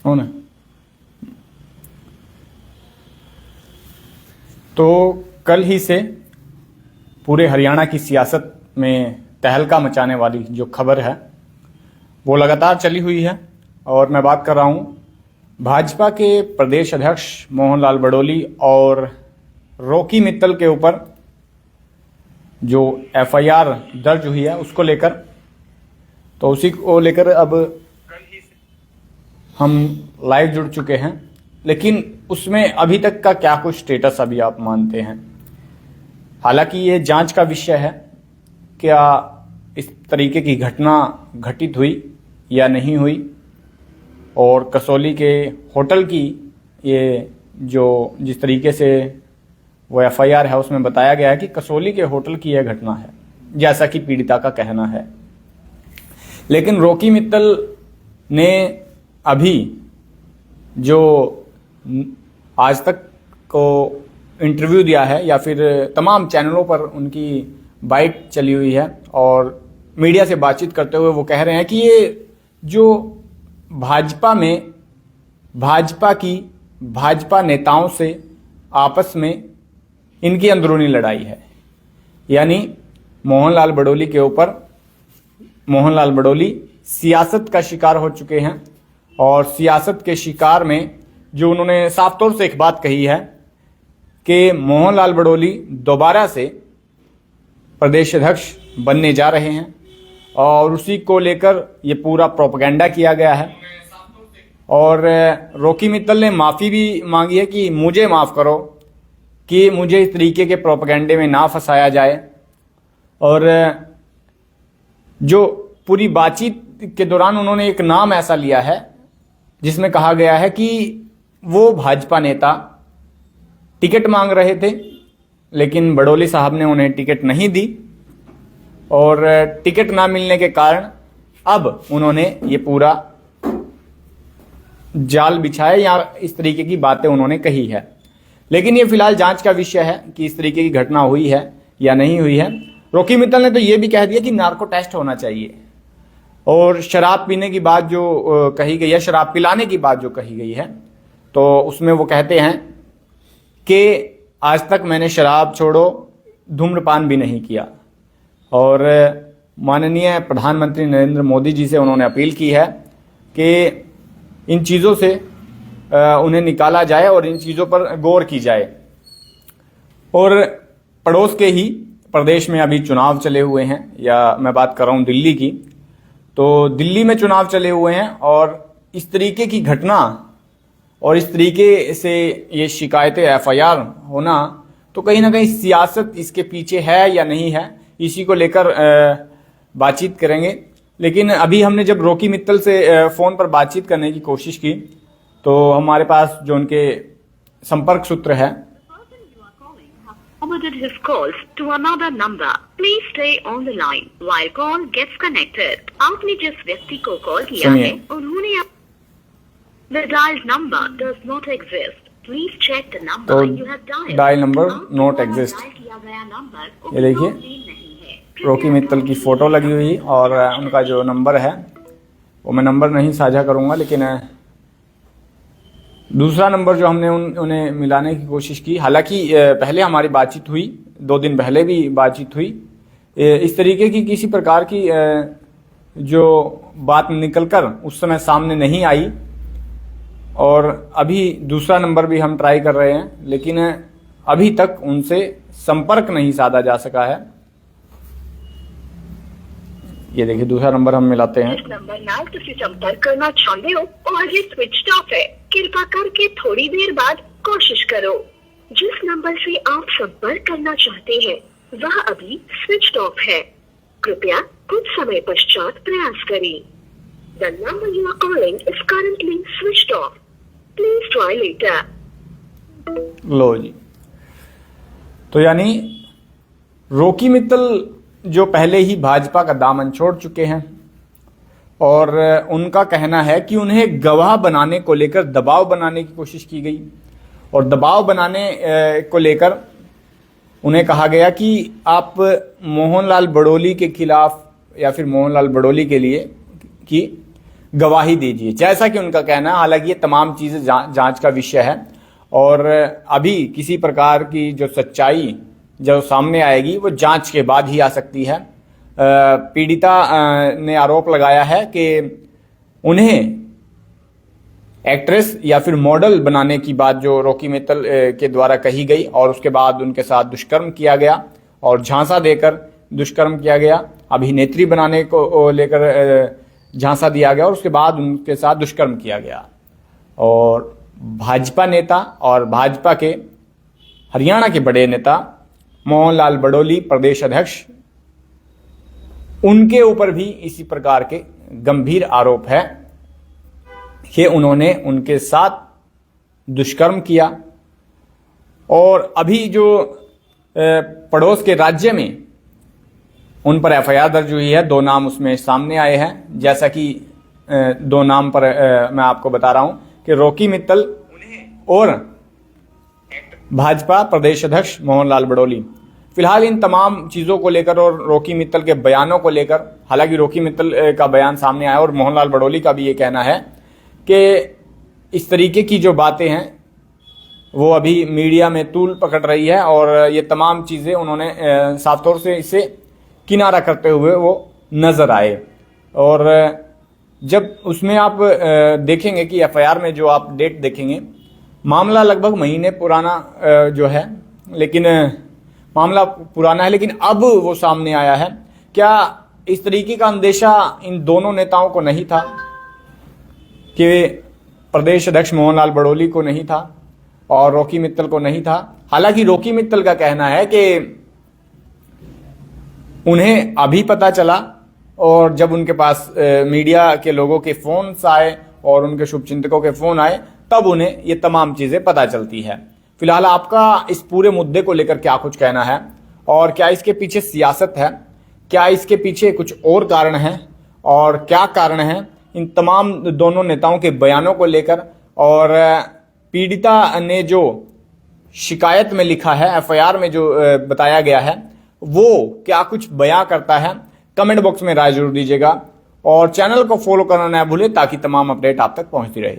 हो ना। तो कल ही से पूरे हरियाणा की सियासत में तहलका मचाने वाली जो खबर है वो लगातार चली हुई है, और मैं बात कर रहा हूं भाजपा के प्रदेश अध्यक्ष मोहन लाल बड़ोली और रॉकी मित्तल के ऊपर जो एफआईआर दर्ज हुई है उसको लेकर। तो उसी को लेकर अब हम लाइव जुड़ चुके हैं, लेकिन उसमें अभी तक का क्या कुछ स्टेटस अभी आप मानते हैं? हालांकि ये जांच का विषय है, क्या इस तरीके की घटना घटित हुई या नहीं हुई, और कसौली के होटल की ये जो जिस तरीके से वो एफआईआर है उसमें बताया गया है कि कसौली के होटल की यह घटना है, जैसा कि पीड़िता का कहना है। लेकिन रॉकी मित्तल ने अभी जो आज तक को इंटरव्यू दिया है या फिर तमाम चैनलों पर उनकी बाइट चली हुई है, और मीडिया से बातचीत करते हुए वो कह रहे हैं कि ये जो भाजपा में भाजपा नेताओं से आपस में इनकी अंदरूनी लड़ाई है। यानी मोहनलाल बड़ोली के ऊपर मोहनलाल बड़ोली सियासत का शिकार हो चुके हैं, और सियासत के शिकार में जो उन्होंने साफ तौर से एक बात कही है कि मोहनलाल बड़ोली दोबारा से प्रदेश अध्यक्ष बनने जा रहे हैं, और उसी को लेकर ये पूरा प्रोपेगेंडा किया गया है। और रॉकी मित्तल ने माफ़ी भी मांगी है कि मुझे माफ़ करो कि मुझे इस तरीके के प्रोपेगेंडे में ना फंसाया जाए। और जो पूरी बातचीत के दौरान उन्होंने एक नाम ऐसा लिया है जिसमें कहा गया है कि वो भाजपा नेता टिकट मांग रहे थे, लेकिन बड़ोली साहब ने उन्हें टिकट नहीं दी, और टिकट ना मिलने के कारण अब उन्होंने ये पूरा जाल बिछाया या इस तरीके की बातें उन्होंने कही है। लेकिन ये फिलहाल जांच का विषय है कि इस तरीके की घटना हुई है या नहीं हुई है। रॉकी मित्तल ने तो ये भी कह दिया कि नार्को टेस्ट होना चाहिए, और शराब पीने की बात जो कही गई है, शराब पिलाने की बात जो कही गई है, तो उसमें वो कहते हैं कि आज तक मैंने शराब छोड़ो धूम्रपान भी नहीं किया। और माननीय प्रधानमंत्री नरेंद्र मोदी जी से उन्होंने अपील की है कि इन चीज़ों से उन्हें निकाला जाए और इन चीज़ों पर गौर की जाए। और पड़ोस के ही प्रदेश में अभी चुनाव चले हुए हैं, या मैं बात कर रहा हूँ दिल्ली की, तो दिल्ली में चुनाव चले हुए हैं, और इस तरीके की घटना और इस तरीके से ये शिकायतें एफआईआर होना, तो कहीं ना कहीं सियासत इसके पीछे है या नहीं है, इसी को लेकर बातचीत करेंगे। लेकिन अभी हमने जब रॉकी मित्तल से फ़ोन पर बातचीत करने की कोशिश की, तो हमारे पास जो उनके संपर्क सूत्र है, forwarded his calls to another number. Please stay on the line while call gets connected. आपने जिस व्यक्ति को कॉल किया है उन्होंने the dialed number does not exist. Please check the number you have dialed. Dial number not exist. ये देखिए Rocky Mittal की फोटो लगी हुई, और उनका जो नंबर है वो मैं नंबर नहीं साझा करूंगा, लेकिन दूसरा नंबर जो हमने उन्हें मिलाने की कोशिश की, हालांकि पहले हमारी बातचीत हुई, 2 दिन पहले भी बातचीत हुई, इस तरीके की किसी प्रकार की जो बात निकलकर उस समय सामने नहीं आई। और अभी दूसरा नंबर भी हम ट्राई कर रहे हैं, लेकिन अभी तक उनसे संपर्क नहीं साधा जा सका है। ये देखिए दूसरा नंबर हम मिलाते हैं। जिस नंबर नाल तुसी संपर्क करना चाहते हो और ये स्विच ऑफ है, कृपा करके थोड़ी देर बाद कोशिश करो। जिस नंबर से आप संपर्क करना चाहते हैं वह अभी स्विच ऑफ है, कृपया कुछ समय पश्चात प्रयास करें। The number you are calling is currently switched off. Please try later. लो जी, तो यानी रॉकी मित्तल जो पहले ही भाजपा का दामन छोड़ चुके हैं, और उनका कहना है कि उन्हें गवाह बनाने को लेकर दबाव बनाने की कोशिश की गई, और दबाव बनाने को लेकर उन्हें कहा गया कि आप मोहनलाल बड़ोली के खिलाफ या फिर मोहनलाल बड़ोली के लिए की गवाही दीजिए, जैसा कि उनका कहना है। हालांकि ये तमाम चीजें जांच का विषय है और अभी किसी प्रकार की जो सच्चाई जो सामने आएगी वो जांच के बाद ही आ सकती है। पीड़िता ने आरोप लगाया है कि उन्हें एक्ट्रेस या फिर मॉडल बनाने की बात जो रॉकी मित्तल के द्वारा कही गई और उसके बाद उनके साथ दुष्कर्म किया गया और झांसा देकर दुष्कर्म किया गया, अभिनेत्री बनाने को लेकर झांसा दिया गया और उसके बाद उनके साथ दुष्कर्म किया गया। और भाजपा नेता और भाजपा के हरियाणा के बड़े नेता मोहनलाल बडोली प्रदेश अध्यक्ष, उनके ऊपर भी इसी प्रकार के गंभीर आरोप है कि उन्होंने उनके साथ दुष्कर्म किया। और अभी जो पड़ोस के राज्य में उन पर एफआईआर दर्ज हुई है, 2 नाम उसमें सामने आए हैं। जैसा कि 2 नाम पर मैं आपको बता रहा हूं कि रॉकी मित्तल और भाजपा प्रदेश अध्यक्ष मोहनलाल बडोली। फिलहाल इन तमाम चीजों को लेकर और रॉकी मित्तल के बयानों को लेकर, हालांकि रॉकी मित्तल का बयान सामने आया और मोहनलाल बडोली का भी ये कहना है कि इस तरीके की जो बातें हैं वो अभी मीडिया में तूल पकड़ रही है और ये तमाम चीजें उन्होंने साफ तौर से इसे किनारा करते हुए वो नजर आए। और जब उसमें आप देखेंगे कि एफआईआर में जो आप डेट देखेंगे, मामला लगभग महीने पुराना जो है, लेकिन मामला पुराना है लेकिन अब वो सामने आया है। क्या इस तरीके का अंदेशा इन दोनों नेताओं को नहीं था कि प्रदेश अध्यक्ष मोहनलाल बडोली को नहीं था और रॉकी मित्तल को नहीं था? हालांकि रॉकी मित्तल का कहना है कि उन्हें अभी पता चला और जब उनके पास मीडिया के लोगों के फोन आए और उनके शुभचिंतकों के फोन आए तब उन्हें ये तमाम चीजें पता चलती है। फिलहाल आपका इस पूरे मुद्दे को लेकर क्या कुछ कहना है और क्या इसके पीछे सियासत है, क्या इसके पीछे कुछ और कारण है और क्या कारण है इन तमाम दोनों नेताओं के बयानों को लेकर? और पीड़िता ने जो शिकायत में लिखा है, एफआईआर में जो बताया गया है, वो क्या कुछ बयां करता है? कमेंट बॉक्स में राय जरूर दीजिएगा और चैनल को फॉलो करना ना भूलें ताकि तमाम अपडेट आप तक पहुंचती रहे।